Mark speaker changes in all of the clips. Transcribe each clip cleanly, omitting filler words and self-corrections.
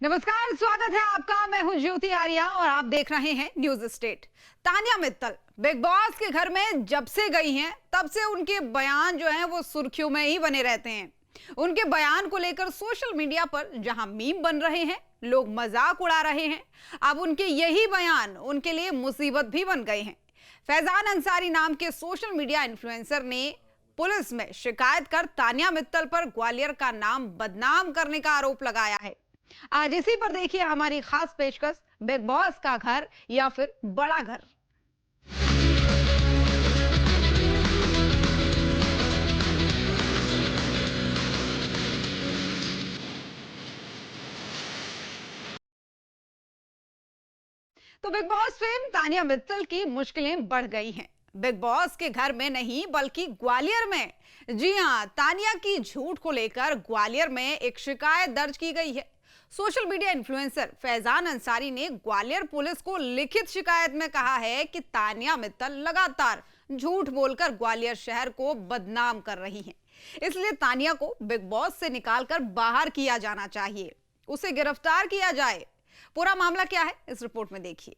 Speaker 1: नमस्कार, स्वागत है आपका। मैं हूं ज्योति आर्या और आप देख रहे हैं news state. Tanya Mittal big boss के घर में जब से गई हैं तब से उनके बयान जो हैं वो सुर्खियों में ही बने रहते हैं। उनके बयान को लेकर सोशल मीडिया पर जहां मीम बन रहे हैं, लोग मजाक उड़ा रहे हैं, अब उनके यही बयान उनके लिए मुसीबत भी बन गए हैं। फैजान अंसारी नाम के सोशल मीडिया इन्फ्लुएंसर ने पुलिस में शिकायत कर तान्या मित्तल पर ग्वालियर का नाम बदनाम करने का आरोप लगाया है। आज इसी पर देखिए हमारी खास पेशकश, बिग बॉस का घर या फिर बड़ा घर। तो big boss fame Tanya Mittal की मुश्किलें बढ़ गई हैं। बिग बॉस के घर में नहीं बल्कि ग्वालियर में। जी हां, तान्या की झूठ को लेकर ग्वालियर में एक शिकायत दर्ज की गई है। Social media influencer Faizan Ansari ने ग्वालियर पुलिस को लिखित शिकायत में कहा है कि तान्या मित्तल लगातार झूठ बोलकर ग्वालियर शहर को बदनाम कर रही हैं। इसलिए तान्या को बिग बॉस से निकालकर बाहर किया जाना चाहिए, उसे गिरफ्तार किया जाए। पूरा मामला क्या है इस रिपोर्ट में देखिए।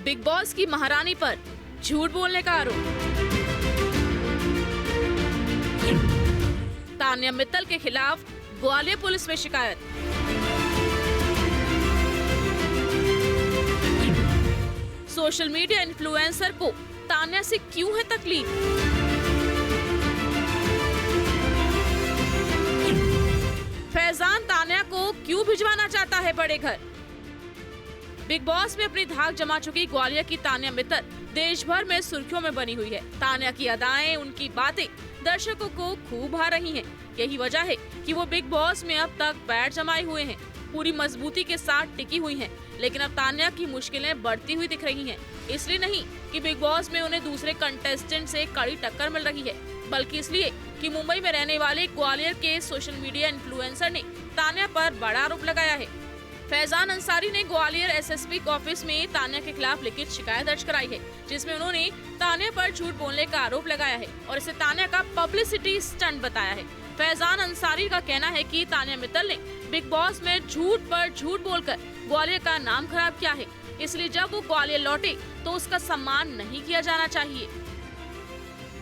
Speaker 2: बिग बॉस की महारानी पर झूठ बोलने का आरोप। तान्या मित्तल के खिलाफ ग्वालियर पुलिस में शिकायत। सोशल मीडिया इन्फ्लुएंसर को तान्या से क्यों है तकलीफ? फैजान तान्या को क्यों भिजवाना चाहता है बड़े घर? बिग बॉस में अपनी धाक जमा चुकी ग्वालियर की तान्या मित्तल देश भर में सुर्खियों में बनी हुई है। तान्या की अदाएं, उनकी बातें दर्शकों को खूब भा रही हैं। यही वजह है कि वो बिग बॉस में अब तक पैर जमाए हुए हैं, पूरी मजबूती के साथ टिकी हुई हैं। लेकिन अब तान्या की मुश्किलें बढ़ती हुई दिख रही हैं। इसलिए नहीं कि बिग बॉस में उन्हें दूसरे कंटेस्टेंट से कड़ी टक्कर मिल रही है, बल्कि इसलिए कि मुंबई में रहने वाले ग्वालियर के सोशल मीडिया इन्फ्लुएंसर ने तान्या पर बड़ा आरोप लगाया है। फैजान अंसारी ने ग्वालियर एसएसपी ऑफिस में तान्या के खिलाफ लिखित शिकायत दर्ज कराई है, जिसमें उन्होंने तान्या पर झूठ बोलने का आरोप लगाया है और इसे तान्या का पब्लिसिटी स्टंट बताया है। फैजान अंसारी का कहना है कि तान्या मित्तल ने बिग बॉस में झूठ पर झूठ बोलकर ग्वालियर का नाम खराब किया है, इसलिए जब वो ग्वालियर लौटे तो उसका सम्मान नहीं किया जाना चाहिए।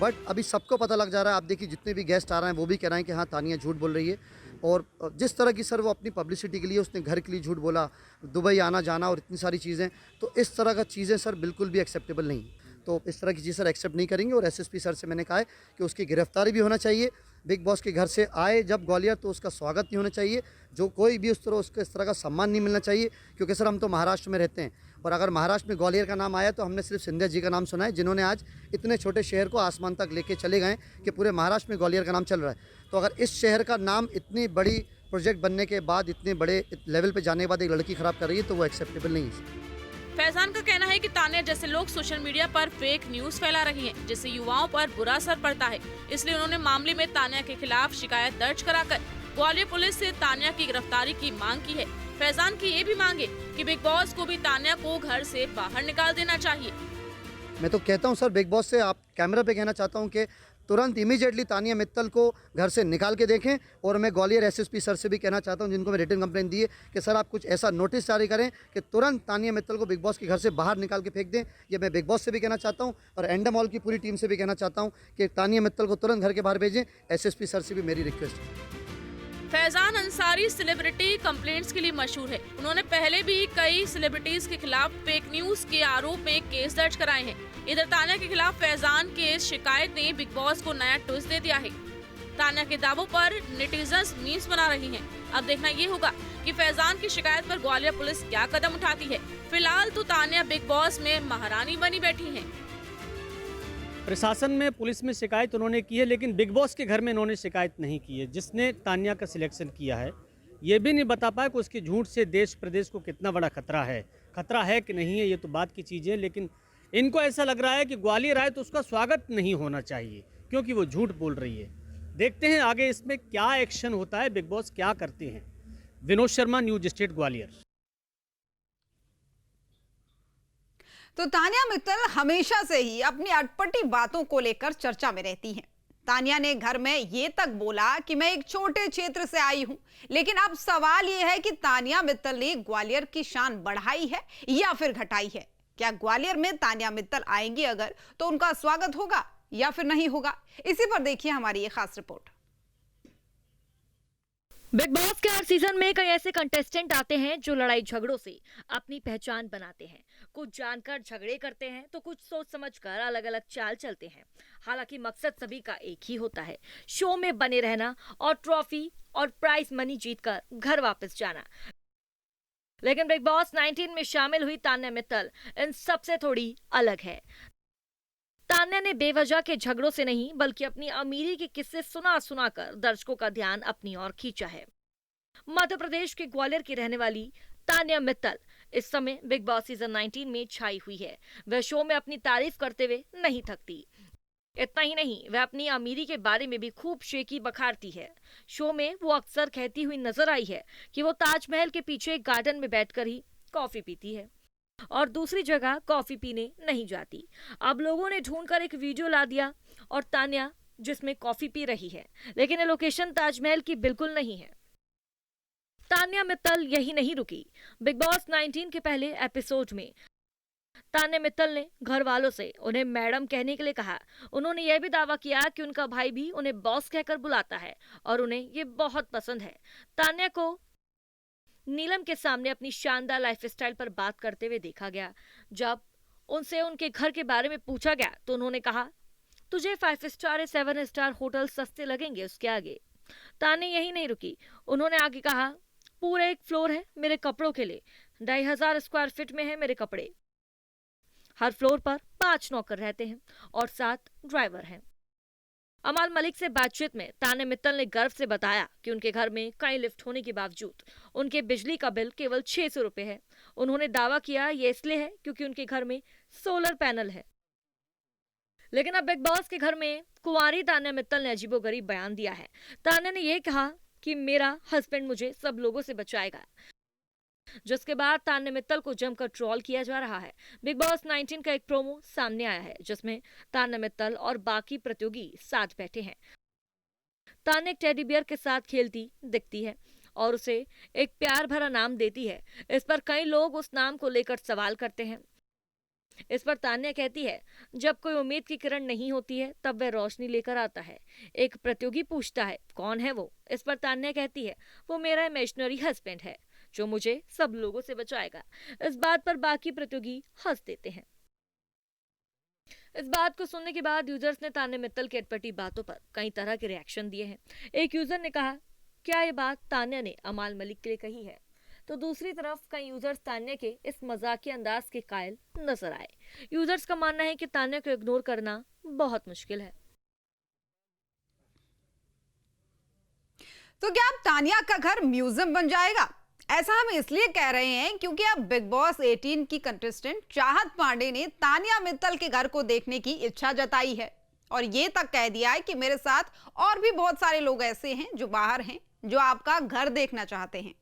Speaker 3: बट अभी सबको पता लग जा रहा है। आप देखिए जितने भी गेस्ट आ रहे हैं वो भी कह रहे हैं कि हाँ तान्या झूठ बोल रही है। और जिस तरह की सर वो अपनी पब्लिसिटी के लिए उसने घर के लिए झूठ बोला, दुबई आना जाना और इतनी सारी चीज़ें, तो इस तरह का चीज़ें सर बिल्कुल भी एक्सेप्टेबल नहीं। तो इस तरह की चीज़ सर एक्सेप्ट नहीं करेंगे। और एसएसपी सर से मैंने कहा है कि उसकी गिरफ्तारी भी होना चाहिए। बिग बॉस के घर से आए जब ग्वालियर तो उसका स्वागत नहीं होना चाहिए, जो कोई भी उसको इस तरह का सम्मान नहीं मिलना चाहिए। क्योंकि सर हम तो महाराष्ट्र में रहते हैं और अगर महाराष्ट्र में ग्वालियर का नाम आया तो हमने सिर्फ सिंधिया जी का नाम सुना है, जिन्होंने आज इतने छोटे शहर को आसमान तक लेके चले गए कि पूरे महाराष्ट्र में ग्वालियर का नाम चल रहा है। तो अगर इस शहर का नाम इतनी बड़ी प्रोजेक्ट बनने के बाद, इतने बड़े लेवल पे जाने के बाद एक लड़की खराब कर रही है तो वो एक्सेप्टेबल नहीं है।
Speaker 2: फैजान का कहना है कि तान्या जैसे लोग सोशल मीडिया पर फेक न्यूज फैला रही हैं, जिससे युवाओं पर बुरा असर पड़ता है। इसलिए उन्होंने मामले में तान्या के खिलाफ शिकायत दर्ज कराकर ग्वालियर पुलिस से तान्या की गिरफ्तारी की मांग की है। फैजान की ये भी मांग है कि बिग बॉस को भी तान्या को घर से बाहर निकाल देना चाहिए।
Speaker 3: मैं तो कहता हूं सर, बिग बॉस से आप कैमरा पे कहना चाहता हूं कि तुरंत इमीडिएटली तान्या मित्तल को घर से निकाल के देखें। और मैं ग्वालियर एसएसपी सर से भी कहना चाहता हूं, जिनको मैं रिटन कंप्लेंट दी है, कि सर आप कुछ ऐसा नोटिस जारी करें कि तुरंत तान्या मित्तल को बिग बॉस के घर से बाहर निकाल के फेंक दें। ये मैं बिग बॉस से भी कहना चाहता हूं और एंडमॉल की पूरी टीम से भी कहना चाहता हूं कि तान्या मित्तल को तुरंत घर के बाहर भेजें। एसएसपी सर से भी मेरी रिक्वेस्ट है।
Speaker 2: फैजान अंसारी सेलिब्रिटी कंप्लेंट्स के लिए मशहूर है। उन्होंने पहले भी कई सेलिब्रिटीज के खिलाफ फेक न्यूज के आरोप में केस दर्ज कराए हैं। इधर तान्या के खिलाफ फैजान के शिकायत ने बिग बॉस को नया ट्विस्ट दे दिया है। तान्या के दावों पर नेटिजन्स मीम्स बना रही हैं। अब देखना ये होगा कि फैजान की शिकायत पर ग्वालियर पुलिस क्या कदम उठाती है। फिलहाल तो तान्या बिग बॉस में महारानी बनी बैठी है।
Speaker 4: प्रशासन में, पुलिस में शिकायत उन्होंने की है, लेकिन बिग बॉस के घर में इन्होंने शिकायत नहीं की है। जिसने तान्या का सिलेक्शन किया है ये भी नहीं बता पाया कि उसके झूठ से देश प्रदेश को कितना बड़ा खतरा है कि नहीं है, ये तो बात की चीज़ है। लेकिन इनको ऐसा लग रहा है कि ग्वालियर आए तो उसका स्वागत नहीं होना चाहिए क्योंकि वो झूठ बोल रही है। देखते हैं आगे इसमें क्या एक्शन होता है, बिग बॉस क्या करते हैं। Vinod Sharma, news state, Gwalior.
Speaker 1: तो तान्या मित्तल हमेशा से ही अपनी अटपटी बातों को लेकर चर्चा में रहती हैं। तान्या ने घर में ये तक बोला कि मैं एक छोटे क्षेत्र से आई हूं, लेकिन अब सवाल यह है कि तान्या मित्तल ने ग्वालियर की शान बढ़ाई है या फिर घटाई है। क्या ग्वालियर में तान्या मित्तल आएंगी अगर, तो उनका स्वागत होगा या फिर नहीं होगा? इसी पर देखिए हमारी ये खास रिपोर्ट।
Speaker 5: बिग बॉस के हर सीजन में कई ऐसे कंटेस्टेंट आते हैं जो लड़ाई झगड़ों से अपनी पहचान बनाते हैं। कुछ जानकर झगड़े करते हैं तो कुछ सोच समझकर अलग अलग चाल चलते हैं। हालांकि मकसद सभी का एक ही होता है, शो में बने रहना और ट्रॉफी और प्राइज मनी जीतकर घर वापस जाना। लेकिन बिग बॉस 19 में शामिल हुई तान्या मित्तल इन सबसे थोड़ी अलग है। तान्या ने बेवजह के झगड़ों से नहीं बल्कि अपनी अमीरी के किस्से सुना सुनाकर दर्शकों का ध्यान अपनी ओर खींचा है। मध्य प्रदेश के ग्वालियर की रहने वाली तान्या मित्तल इस समय बिग बॉस सीजन 19 में छाई हुई है। वह शो में अपनी तारीफ करते हुए नहीं थकती। इतना ही नहीं, वह अपनी अमीरी के बारे में भी खूब शेकी बखारती है। शो में वो अक्सर कहती हुई नजर आई है कि वो ताजमहल के पीछे एक गार्डन में बैठकर ही कॉफी पीती है और दूसरी जगह कॉफी पीने नहीं जाती। अब लोगों ने ढूंढकर एक वीडियो ला दिया और तान्या जिसमें कॉफी पी रही है, लेकिन ये लोकेशन ताजमहल की बिल्कुल नहीं है। तान्या मित्तल यही नहीं रुकी। बिग बॉस 19 के पहले एपिसोड में तान्या मित्तल ने घर वालों से उन्हें मैडम कहने के लिए कहा। उन्होंने यह भी दावा किया कि उनका भाई भी उन्हें बॉस कहकर बुलाता है और उन्हें ये बहुत पसंद है। तान्या को नीलम के सामने अपनी शानदार लाइफस्टाइल पर बात करते हुए देखा गया। जब उनसे उनके घर के बारे में पूछा गया तो उन्होंने कहा, तुझे 5 स्टार या 7 स्टार होटल सस्ते लगेंगे उसके आगे। तान्या यही नहीं रुकी, उन्होंने आगे कहा, पूरा एक फ्लोर है मेरे कपड़ों के लिए, 2500 स्क्वायर फीट में है मेरे कपड़े। हर फ्लोर पर 5 नौकर रहते हैं और 7 ड्राइवर हैं। अमाल मलिक से बातचीत में तान्या मित्तल ने गर्व से बताया कि उनके घर में कई लिफ्ट होने के बावजूद उनके बिजली का बिल केवल 600 रुपए है। उन्होंने दावा किया ये इसलिए है क्योंकि उनके घर में सोलर पैनल है। लेकिन अब बिग बॉस के घर में कुंवारी तान्या मित्तल ने अजीबोगरीब बयान दिया है। तान्या ने यह कहा कि मेरा हस्बैंड मुझे सब लोगों से बचाएगा, जिसके बाद तान्या मित्तल को जमकर ट्रोल किया जा रहा है। बिग बॉस 19 का एक प्रोमो सामने आया है जिसमें तान्या मित्तल और बाकी प्रतियोगी साथ बैठे हैं। तान्या एक टेडी बियर के साथ खेलती दिखती है और उसे एक प्यार भरा नाम देती है। इस पर कई लोग उस नाम को लेकर सवाल करते हैं। इस पर तान्या कहती है, जब कोई उम्मीद की किरण नहीं होती है तब वह रोशनी लेकर आता है। एक प्रतियोगी पूछता है कौन है वो? इस पर तान्या कहती है, वो मेरा इमेजिनरी हस्बैंड है जो मुझे सब लोगों से बचाएगा। इस बात पर बाकी प्रतियोगी हंस देते हैं। इस बात को सुनने के बाद यूजर्स ने तान्या मित्तल की अटपटी बातों पर कई तरह के रिएक्शन दिए हैं। एक यूजर ने कहा, क्या ये बात तान्या ने अमाल मलिक के लिए कही है? तो दूसरी तरफ कई यूजर्स तान्या के इस मजाकिया अंदाज के कायल नजर आए। यूजर्स का मानना है कि तान्या को इग्नोर करना बहुत मुश्किल है।
Speaker 1: तो क्या अब तान्या का घर म्यूजियम बन जाएगा? ऐसा हम इसलिए कह रहे हैं क्योंकि अब बिग बॉस 18 की कंटेस्टेंट चाहत पांडे ने तान्या मित्तल के घर को देखने की इच्छा जताई है और ये तक कह दिया है कि मेरे साथ और भी बहुत सारे लोग ऐसे हैं जो बाहर हैं, जो आपका घर देखना चाहते हैं।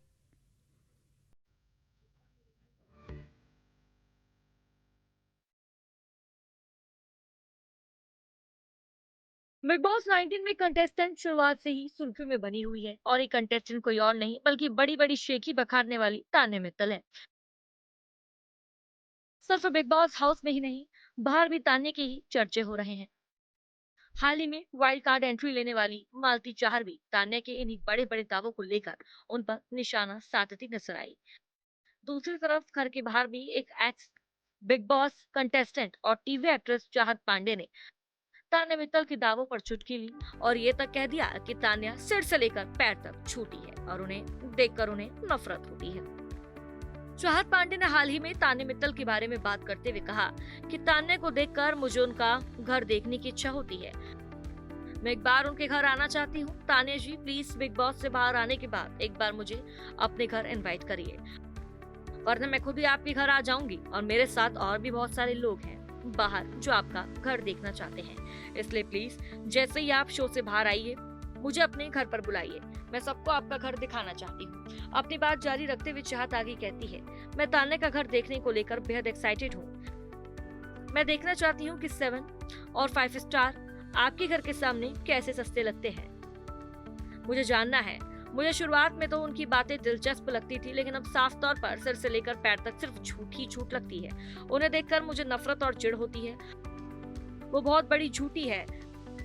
Speaker 5: बिग बॉस 19 में कंटेस्टेंट शुरुआत से ही सुर्खियों में बनी हुई है और ये कंटेस्टेंट कोई और नहीं बल्कि बड़ी बड़ी शेखी बखारने वाली तान्या मित्तल है। सिर्फ बिग बॉस हाउस में ही नहीं, बाहर भी तान्या के ही चर्चे हो रहे हैं। हाल ही में वाइल्ड कार्ड एंट्री लेने वाली मालती चाहर भी तान्या के इन्हीं बड़े बड़े दावों को लेकर उन पर निशाना साधती नजर आई। दूसरी तरफ घर के बाहर भी एक एक्स बिग बॉस कंटेस्टेंट और टीवी एक्ट्रेस चाहत पांडे ने तान्या मित्तल के दावों पर चुटकी ली और ये तक कह दिया कि तान्या सिर से लेकर पैर तक छूटी है और उन्हें देखकर उन्हें नफरत होती है। चाहत पांडे ने हाल ही में तान्या मित्तल के बारे में बात करते हुए कहा कि तान्या को देखकर मुझे उनका घर देखने की इच्छा होती है। मैं एक बार उनके घर आना चाहती हूँ। तान्या जी प्लीज बिग बॉस से बाहर आने के बाद एक बार मुझे अपने घर इनवाइट करिए, वरना मैं खुद ही आपके घर आ जाऊंगी और मेरे साथ और भी बहुत सारे लोग हैं बाहर जो आपका घर देखना चाहते हैं। इसलिए प्लीज जैसे ही आप शो से बाहर आइए मुझे अपने घर पर बुलाइए, मैं सबको आपका घर दिखाना चाहती हूँ। अपनी बात जारी रखते हुए चाहत आगे कहती है, मैं तान्या का घर देखने को लेकर बेहद एक्साइटेड हूँ। मैं देखना चाहती हूँ कि 7 और 5 स्टार आपके घर के सामने कैसे सस्ते लगते हैं। मुझे जानना है। मुझे शुरुआत में तो उनकी बातें दिलचस्प लगती थी, लेकिन अब साफ तौर पर सिर से लेकर पैर तक सिर्फ झूठ ही झूठ लगती है। उन्हें देखकर मुझे नफरत और चिढ़ होती है। वो बहुत बड़ी झूठी है।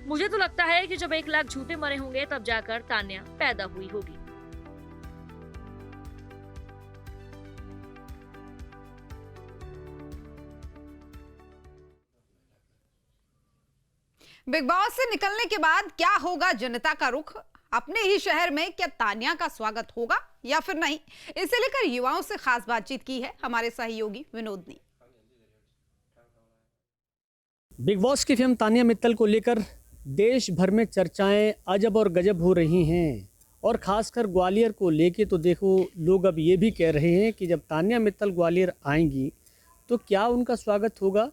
Speaker 5: मुझे तो लगता है कि जब 1 लाख झूठे मरे होंगे तब जाकर तान्या पैदा हुई होगी।
Speaker 1: बिग बॉस से निकलने के बाद क्या होगा जनता का रुख? अपने ही शहर में क्या तान्या का स्वागत होगा या फिर नहीं? इसे लेकर युवाओं से खास बातचीत की है हमारे सहयोगी विनोद ने।
Speaker 4: बिग बॉस की फिल्म तान्या मित्तल को लेकर देश भर में चर्चाएं अजब और गजब हो रही हैं, और ख़ासकर ग्वालियर को लेके तो देखो, लोग अब ये भी कह रहे हैं कि जब तान्या मित्तल ग्वालियर आएंगी तो क्या उनका स्वागत होगा?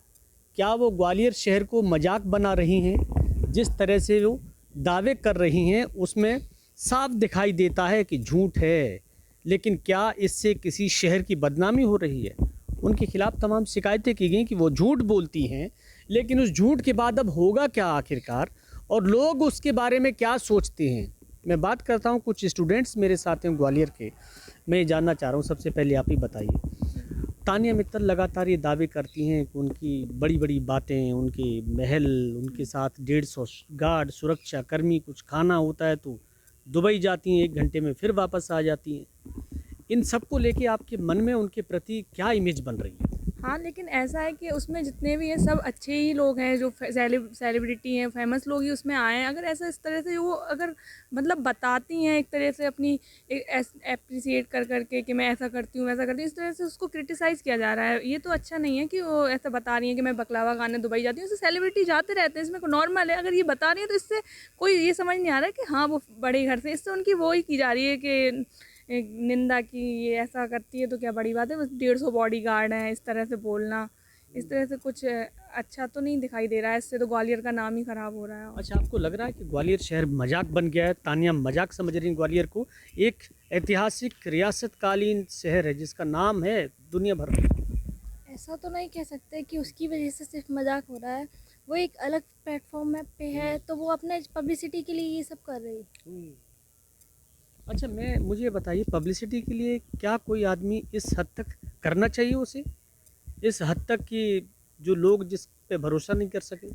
Speaker 4: क्या वो ग्वालियर शहर को मजाक बना रही हैं? जिस तरह से वो दावे कर रही हैं उसमें साफ दिखाई देता है कि झूठ है, लेकिन क्या इससे किसी शहर की बदनामी हो रही है? उनके खिलाफ तमाम शिकायतें की गई कि वो झूठ बोलती हैं, लेकिन उस झूठ के बाद अब होगा क्या आखिरकार, और लोग उसके बारे में क्या सोचते हैं? मैं बात करता हूँ, कुछ स्टूडेंट्स मेरे साथ हैं ग्वालियर के। मैं ये जानना चाह रहा हूँ, सबसे पहले आप ही बताइए, तान्या मित्तल लगातार ये दावे करती हैं कि उनकी बड़ी बड़ी बातें, उनके महल, उनके साथ 150 गार्ड, सुरक्षा कर्मी, कुछ खाना होता है तो दुबई जाती हैं, 1 घंटे में फिर वापस आ जाती हैं। इन सब को लेके आपके मन में उनके प्रति क्या इमेज बन रही है?
Speaker 6: हाँ, लेकिन ऐसा है कि उसमें जितने भी हैं सब अच्छे ही लोग हैं, जो सेलिब्रिटी हैं, फेमस लोग ही उसमें आए हैं। अगर ऐसा इस तरह से वो अगर मतलब बताती हैं एक तरह से अपनी एप्रिसिएट कर करके कि मैं ऐसा करती हूँ वैसा करती हूँ, इस तरह से उसको क्रिटिसाइज़ किया जा रहा है। ये तो अच्छा नहीं है कि वो ऐसा बता रही हैं कि मैं बकलावा खाने दुबई जाती हूँ। इससे सेलिब्रिटी जाते रहते हैं, इसमें नॉर्मल है। अगर ये बता रही है तो इससे कोई ये समझ नहीं आ रहा है कि हाँ वो बड़े घर से, इससे उनकी वो ही की जा रही है कि एक निंदा की, ये ऐसा करती है तो क्या बड़ी बात है, बस 150 बॉडीगार्ड हैं, इस तरह से बोलना, इस तरह से कुछ अच्छा तो नहीं दिखाई दे रहा है। इससे तो ग्वालियर का नाम ही ख़राब हो रहा है।
Speaker 4: अच्छा, आपको लग रहा है कि ग्वालियर शहर मजाक बन गया है? तान्या मजाक समझ रही है ग्वालियर को? एक ऐतिहासिक रियासतकालीन शहर है जिसका नाम है दुनिया भर में।
Speaker 7: ऐसा तो नहीं कह सकते कि उसकी वजह से सिर्फ मजाक हो रहा है। वो एक अलग प्लेटफॉर्म पे है तो वो अपने पब्लिसिटी के लिए ये सब कर रही है।
Speaker 4: अच्छा, मुझे बताइए, पब्लिसिटी के लिए क्या कोई आदमी इस हद तक करना चाहिए उसे? इस हद तक कि जो लोग जिस पे भरोसा नहीं कर सके,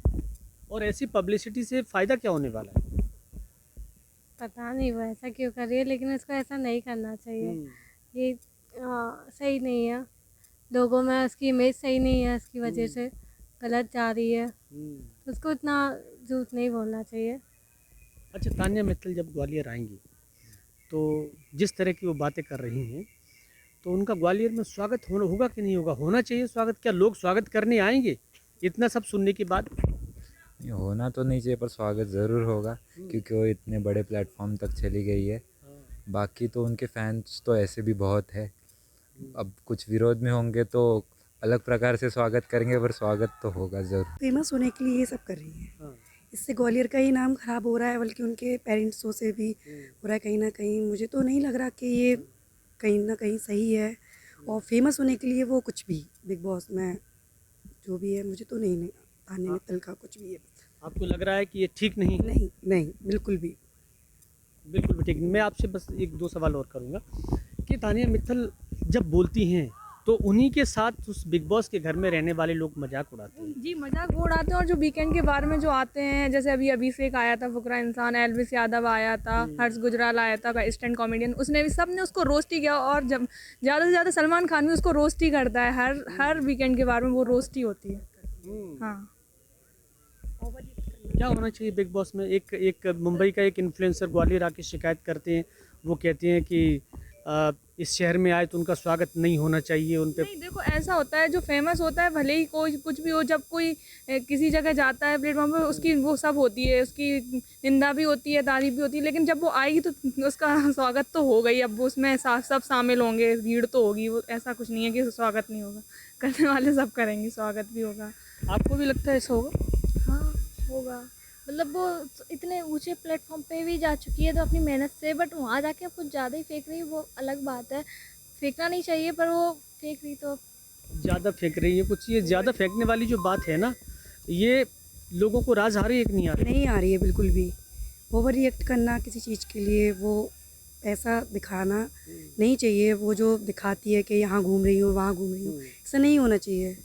Speaker 4: और ऐसी पब्लिसिटी से फ़ायदा क्या होने वाला है?
Speaker 7: पता नहीं वो ऐसा क्यों कर रही है, लेकिन उसको ऐसा नहीं करना चाहिए। ये सही नहीं है, लोगों में उसकी इमेज सही नहीं है, उसकी वजह से गलत जा रही है। उसको इतना झूठ नहीं बोलना चाहिए।
Speaker 4: अच्छा, तान्या मित्तल जब ग्वालियर आएंगी तो जिस तरह की वो बातें कर रही हैं, तो उनका ग्वालियर में स्वागत होगा कि नहीं होगा? होना चाहिए स्वागत? क्या लोग स्वागत करने आएंगे इतना सब सुनने के बाद?
Speaker 8: होना तो नहीं चाहिए, पर स्वागत ज़रूर होगा क्योंकि वो इतने बड़े प्लेटफॉर्म तक चली गई है। बाकी तो उनके फैंस तो ऐसे भी बहुत है। अब कुछ विरोध में होंगे तो अलग प्रकार से स्वागत करेंगे, पर स्वागत तो होगा ज़रूर।
Speaker 9: फेमस होने के लिए ये सब कर रही है। इससे ग्वालियर का ही नाम ख़राब हो रहा है, बल्कि उनके पेरेंट्सों से भी हो रहा है कहीं ना कहीं। मुझे तो नहीं लग रहा कि ये कहीं ना कहीं सही है। और फेमस होने के लिए वो कुछ भी बिग बॉस में जो भी है, मुझे तो नहीं तान्या मित्तल का कुछ भी है।
Speaker 4: आपको लग रहा है कि ये ठीक नहीं?
Speaker 9: नहीं नहीं, बिल्कुल भी
Speaker 4: ठीक नहीं। मैं आपसे बस 1-2 सवाल और करूँगा कि तान्या मित्तल जब बोलती हैं तो उन्हीं के साथ उस बिग बॉस के घर में रहने वाले लोग मजाक उड़ाते हैं।
Speaker 6: जी, मजाक उड़ाते हैं। और जो वीकेंड के बारे में जो आते हैं, जैसे अभी अभिषेक आया था, फुकरा इंसान, एल्विस यादव आया था, हर्ष गुजराल आया था, स्टैंड कॉमेडियन, उसने भी सब ने उसको रोस्ट ही किया। और जब ज़्यादा से ज़्यादा सलमान खान भी उसको रोस्ट ही करता है। हर वीकेंड के बारे में वो रोस्ट ही होती है। हाँ,
Speaker 4: क्या होना चाहिए बिग बॉस में? एक मुंबई का एक इन्फ्लुएंसर ग्वालियर आके शिकायत करते हैं, वो कहते हैं कि इस शहर में आए तो उनका स्वागत नहीं होना चाहिए उन पे।
Speaker 6: नहीं, देखो ऐसा होता है, जो फेमस होता है, भले ही कोई कुछ भी हो, जब कोई किसी जगह जाता है प्लेटफॉर्म पे, उसकी वो सब होती है, उसकी निंदा भी होती है, तारीफ भी होती है, लेकिन जब वो आएगी तो उसका स्वागत तो होगा ही। अब उसमें सब शामिल होंगे, भीड़ तो होगी। वो ऐसा कुछ नहीं है कि स्वागत नहीं होगा, करने वाले सब करेंगे, स्वागत भी होगा।
Speaker 4: आपको भी लगता है ऐसा होगा?
Speaker 7: हाँ, होगा। मतलब वो इतने ऊंचे प्लेटफॉर्म पे भी जा चुकी है तो अपनी मेहनत से, बट वहाँ जाके कुछ ज़्यादा ही फेंक रही है, वो अलग बात है। फेंकना नहीं चाहिए, पर वो फेंक रही तो
Speaker 4: ज़्यादा फेंक रही है कुछ, ये ज़्यादा फेंकने वाली जो बात है ना, ये लोगों को राज आ रही है कि नहीं आ रही?
Speaker 9: नहीं आ रही है बिल्कुल भी। ओवर रिएक्ट करना किसी चीज़ के लिए, वो ऐसा दिखाना नहीं चाहिए। वो जो दिखाती है कि यहाँ घूम रही हूँ, वहाँ घूम रही हूँ, ऐसा नहीं होना चाहिए।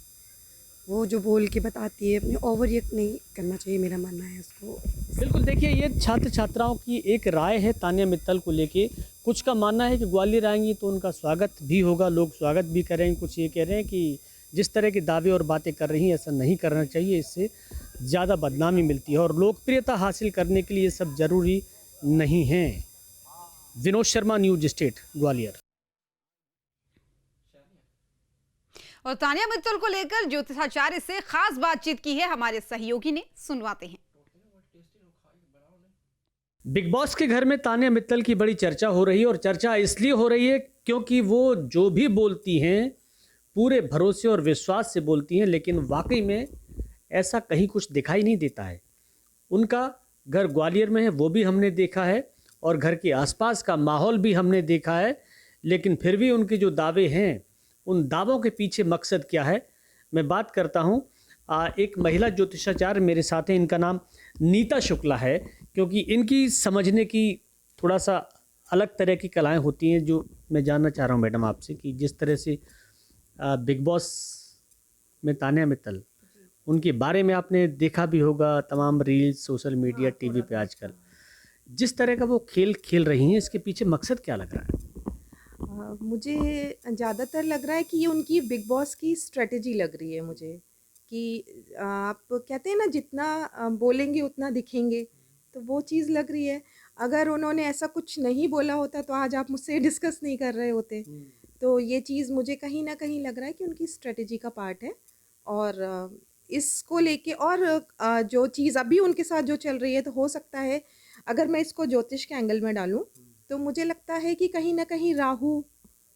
Speaker 9: वो जो बोल के बताती है, अपने ओवर रिएक्ट नहीं करना चाहिए, मेरा मानना है उसको।
Speaker 4: बिल्कुल, देखिए ये छात्र छात्राओं की एक राय है तानिया मित्तल को लेके। कुछ का मानना है कि ग्वालियर आएंगी तो उनका स्वागत भी होगा, लोग स्वागत भी करेंगे। कुछ ये कह रहे हैं कि जिस तरह के दावे और बातें कर रही हैं ऐसा नहीं करना चाहिए, इससे ज़्यादा बदनामी मिलती है और लोकप्रियता हासिल करने के लिए ये सब ज़रूरी नहीं है। Vinod Sharma, news state, Gwalior.
Speaker 1: और तानिया मित्तल को लेकर ज्योतिषाचार्य से खास बातचीत की है हमारे सहयोगी ने, सुनवाते हैं।
Speaker 4: बिग बॉस के घर में तानिया मित्तल की बड़ी चर्चा हो रही है और चर्चा इसलिए हो रही है क्योंकि वो जो भी बोलती हैं पूरे भरोसे और विश्वास से बोलती हैं, लेकिन वाकई में ऐसा कहीं कुछ दिखाई नहीं देता है। उनका घर ग्वालियर में है, वो भी हमने देखा है, और घर के आसपास का माहौल भी हमने देखा है, लेकिन फिर भी उनके जो दावे हैं उन दावों के पीछे मकसद क्या है, मैं बात करता हूँ। एक महिला ज्योतिषाचार्य मेरे साथ हैं, इनका नाम नीता शुक्ला है, क्योंकि इनकी समझने की थोड़ा सा अलग तरह की कलाएं होती हैं, जो मैं जानना चाह रहा हूं मैडम आपसे कि जिस तरह से बिग बॉस में तानिया मित्तल, उनके बारे में आपने देखा भी होगा तमाम रील्स, सोशल मीडिया, टीवी पे आजकल जिस तरह का वो खेल खेल रही हैं, इसके पीछे मकसद क्या लग रहा है?
Speaker 10: मुझे ज़्यादातर लग रहा है कि ये उनकी बिग बॉस की स्ट्रेटजी लग रही है मुझे, कि आप कहते हैं ना, जितना बोलेंगे उतना दिखेंगे, तो वो चीज़ लग रही है। अगर उन्होंने ऐसा कुछ नहीं बोला होता तो आज आप मुझसे डिस्कस नहीं कर रहे होते। तो ये चीज़ मुझे कहीं ना कहीं लग रहा है कि उनकी स्ट्रेटजी का पार्ट है। और इसको लेके और जो चीज़ अभी उनके साथ जो चल रही है, तो हो सकता है अगर मैं इसको ज्योतिष के एंगल में डालूं तो मुझे लगता है कि कहीं ना कहीं राहु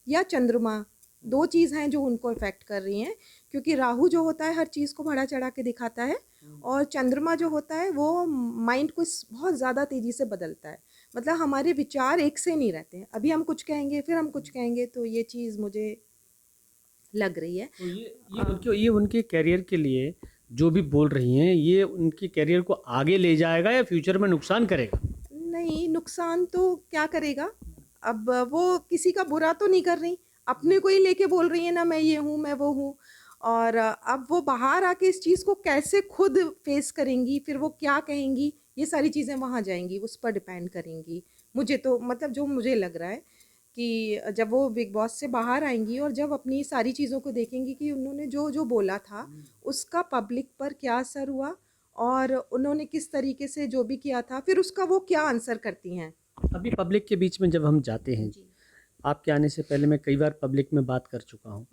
Speaker 10: या चंद्रमा, दो चीज़ हैं जो उनको इफ़ेक्ट कर रही हैं। क्योंकि राहु जो होता है हर चीज़ को बढ़ा चढ़ा के दिखाता है, और चंद्रमा जो होता है वो माइंड को बहुत ज़्यादा तेज़ी से बदलता है। मतलब हमारे विचार एक से नहीं रहते हैं, अभी हम कुछ कहेंगे फिर हम कुछ कहेंगे, तो ये चीज़ मुझे लग रही है।
Speaker 4: तो ये उनके कैरियर के लिए जो भी बोल रही हैं, ये उनके कैरियर को आगे ले जाएगा या फ्यूचर में नुकसान करेगा?
Speaker 10: नहीं, नुकसान तो क्या करेगा। अब वो किसी का बुरा तो नहीं कर रही, अपने को ही लेके बोल रही है ना, मैं ये हूँ, मैं वो हूँ। और अब वो बाहर आके इस चीज़ को कैसे खुद फेस करेंगी, फिर वो क्या कहेंगी, ये सारी चीज़ें वहाँ जाएंगी, उस पर डिपेंड करेंगी। मुझे तो मतलब जो मुझे लग रहा है कि जब वो बिग बॉस से बाहर आएंगी और जब अपनी सारी चीज़ों को देखेंगी कि उन्होंने जो जो बोला था उसका पब्लिक पर क्या असर हुआ, और उन्होंने किस तरीके से जो भी किया था, फिर उसका वो क्या आंसर करती हैं।
Speaker 4: अभी पब्लिक के बीच में जब हम जाते हैं, आपके आने से पहले मैं कई बार पब्लिक में बात कर चुका हूँ,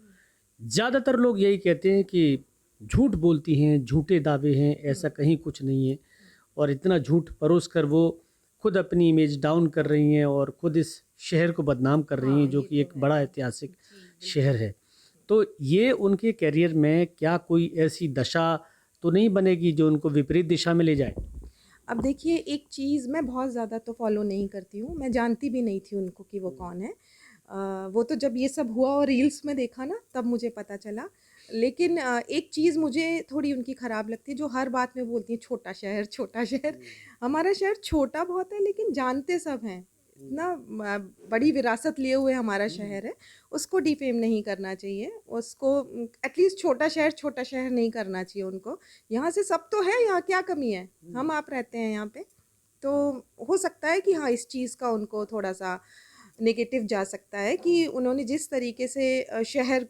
Speaker 4: ज़्यादातर लोग यही कहते हैं कि झूठ बोलती हैं, झूठे दावे हैं, ऐसा कहीं कुछ नहीं है, और इतना झूठ परोस कर वो खुद अपनी इमेज डाउन कर रही हैं और खुद इस शहर को बदनाम कर रही हैं, जो कि एक बड़ा ऐतिहासिक शहर है। तो ये उनके कैरियर में क्या कोई ऐसी दशा तो नहीं बनेगी जो उनको विपरीत दिशा में ले जाए?
Speaker 10: अब देखिए, एक चीज़ मैं बहुत ज़्यादा तो फॉलो नहीं करती हूँ, मैं जानती भी नहीं थी उनको कि वो कौन है। वो तो जब ये सब हुआ और रील्स में देखा ना, तब मुझे पता चला। लेकिन एक चीज़ मुझे थोड़ी उनकी ख़राब लगती है, जो हर बात में बोलती है छोटा शहर, छोटा शहर। हमारा शहर छोटा बहुत है, लेकिन जानते सब हैं। इतना बड़ी विरासत लिए हुए हमारा शहर है, उसको डिफेम नहीं करना चाहिए, उसको एटलीस्ट छोटा शहर नहीं करना चाहिए उनको। यहाँ से सब तो है, यहाँ क्या कमी है, हम आप रहते हैं यहाँ पे। तो हो सकता है कि हाँ, इस चीज़ का उनको थोड़ा सा नेगेटिव जा सकता है कि उन्होंने जिस तरीके से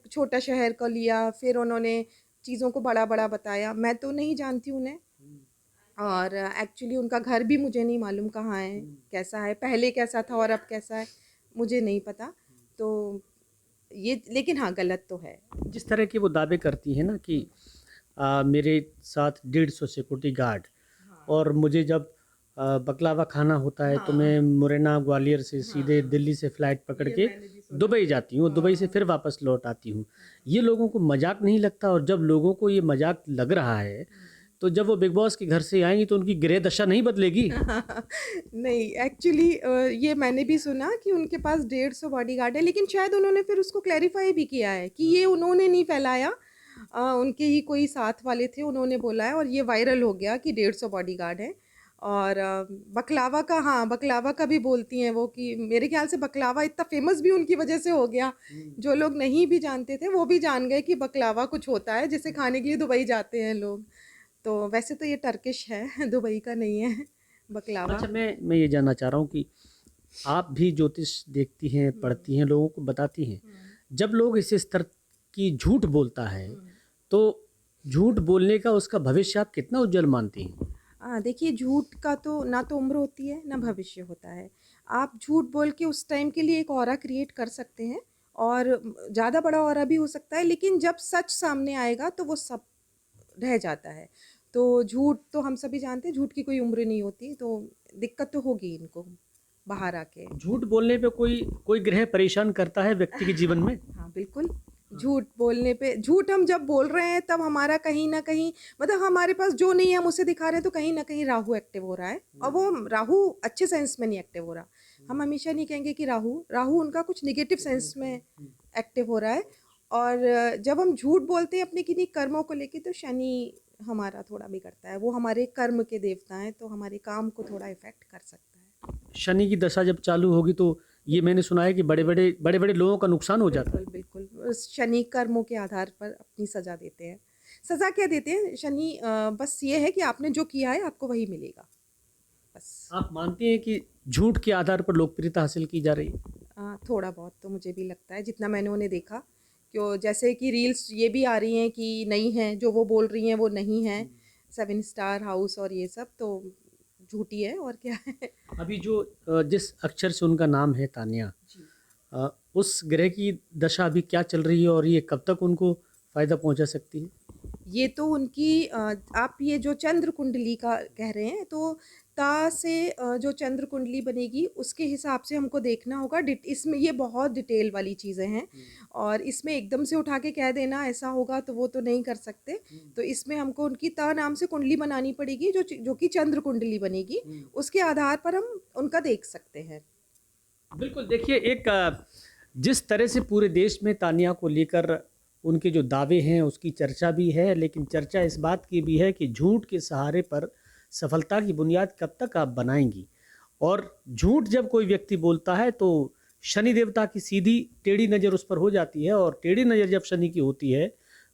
Speaker 10: छोटा शहर को लिया, फिर उन्होंने चीज़ों को बड़ा बड़ा बताया। मैं तो नहीं जानती उन्हें, और एक्चुअली उनका घर भी मुझे नहीं मालूम कहाँ है, कैसा है, पहले कैसा था और अब कैसा है, मुझे नहीं पता। तो ये, लेकिन हाँ, गलत तो है।
Speaker 4: जिस तरह के वो दावे करती हैं ना कि मेरे साथ 150 सिक्योरिटी गार्ड, और मुझे जब बकलावा खाना होता है तो मैं मुरैना ग्वालियर से सीधे दिल्ली से फ़्लाइट पकड़ के दुबई जाती हूँ, दुबई से फिर वापस लौट आती हूँ। ये लोगों को मजाक नहीं लगता? और जब लोगों को ये मजाक लग रहा है तो जब वो बिग बॉस के घर से आएंगी तो उनकी गृह दशा नहीं बदलेगी?
Speaker 10: नहीं, एक्चुअली ये मैंने भी सुना कि उनके पास 150 बॉडीगार्ड है, लेकिन शायद उन्होंने फिर उसको क्लैरिफाई भी किया है कि ये उन्होंने नहीं फैलाया, उनके ही कोई साथ वाले थे, उन्होंने बोला है और ये वायरल हो गया कि 150 बॉडीगार्ड है। और बकलावा का, हाँ, बकलावा का भी बोलती हैं वो कि मेरे ख्याल से बकलावा इतना फेमस भी उनकी वजह से हो गया, जो लोग नहीं भी जानते थे वो भी जान गए कि बकलावा कुछ होता है जिसे खाने के लिए दुबई जाते हैं लोग। तो वैसे तो ये टर्किश है, दुबई का नहीं है बकलावा।
Speaker 4: अच्छा, मैं ये जानना चाह रहा हूँ कि आप भी ज्योतिष देखती हैं, पढ़ती हैं, लोगों को बताती हैं, जब लोग इस स्तर की झूठ बोलता है तो झूठ बोलने का उसका भविष्य आप कितना उज्जवल मानती हैं?
Speaker 10: देखिए, झूठ का तो ना तो उम्र होती है ना भविष्य होता है। आप झूठ बोल के उस टाइम के लिए एक ऑरा क्रिएट कर सकते हैं और ज़्यादा बड़ा ऑरा भी हो सकता है, लेकिन जब सच सामने आएगा तो वो सब रह जाता है। तो झूठ तो हम सभी जानते हैं, झूठ की कोई उम्र नहीं होती, तो दिक्कत तो होगी इनको बाहर आके।
Speaker 4: झूठ बोलने पे कोई ग्रह परेशान करता है व्यक्ति के जीवन में?
Speaker 10: हाँ, बिल्कुल। झूठ बोलने पे, झूठ हम जब बोल रहे हैं तब हमारा कहीं ना कहीं, मतलब हमारे पास जो नहीं है हम उसे दिखा रहे हैं, तो कहीं ना कहीं राहु एक्टिव हो रहा है, और वो राहु अच्छे सेंस में नहीं एक्टिव हो रहा। हम हमेशा नहीं कहेंगे कि राहु उनका कुछ निगेटिव सेंस में एक्टिव हो रहा है। और जब हम झूठ बोलते हैं अपने किन्हीं कर्मों को लेके, तो शनि हमारा थोड़ा बिगड़ता है, वो हमारे कर्म के देवता हैं, तो हमारे काम को थोड़ा इफेक्ट कर सकता है।
Speaker 4: शनि की दशा जब चालू होगी तो ये मैंने सुना है कि बड़े बड़े लोगों का नुकसान हो जाता है।
Speaker 10: बिल्कुल, बिल्कुल। शनि कर्मों के आधार पर अपनी सजा देते हैं। सजा क्या देते हैं शनि? बस ये है कि आपने जो किया है आपको वही मिलेगा, बस।
Speaker 4: आप मानती हैं कि झूठ के आधार पर लोकप्रियता हासिल की जा रही है?
Speaker 10: थोड़ा बहुत तो मुझे भी लगता है, जितना मैंने उन्हें देखा। क्यों, जैसे कि रील्स ये भी आ रही हैं कि नहीं है, जो वो बोल रही हैं वो नहीं है, 7 स्टार हाउस और ये सब तो झूठी है, और क्या है।
Speaker 4: अभी जो जिस अक्षर से उनका नाम है तान्या, उस ग्रह की दशा अभी क्या चल रही है और ये कब तक उनको फ़ायदा पहुंचा सकती है?
Speaker 10: ये तो उनकी आप ये जो चंद्र कुंडली का कह रहे हैं, तो ता से जो चंद्र कुंडली बनेगी उसके हिसाब से हमको देखना होगा। इसमें ये बहुत डिटेल वाली चीज़ें हैं, और इसमें एकदम से उठा के कह देना ऐसा होगा तो वो तो नहीं कर सकते। तो इसमें हमको उनकी ता नाम से कुंडली बनानी पड़ेगी, जो कि चंद्र कुंडली बनेगी, उसके आधार पर हम उनका देख सकते हैं।
Speaker 4: बिल्कुल, देखिए, एक जिस तरह से पूरे देश में तान्या को लेकर उनके जो दावे हैं उसकी चर्चा भी है, लेकिन चर्चा इस बात की भी है कि झूठ के सहारे पर सफलता की बुनियाद कब तक आप बनाएंगी। और झूठ जब कोई व्यक्ति बोलता है तो शनि देवता की सीधी टेढ़ी नज़र उस पर हो जाती है, और टेढ़ी नज़र जब शनि की होती है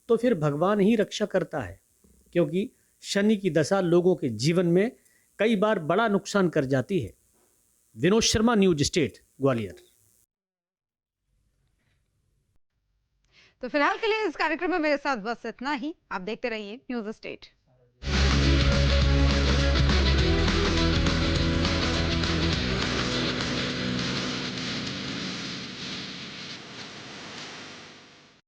Speaker 4: तो फिर भगवान ही रक्षा करता है, क्योंकि शनि की दशा लोगों के जीवन में कई बार बड़ा नुकसान कर जाती है। Vinod Sharma, news state, Gwalior.
Speaker 1: तो फिलहाल के लिए इस कार्यक्रम में मेरे साथ बस इतना ही। आप देखते रहिए न्यूज़ स्टेट।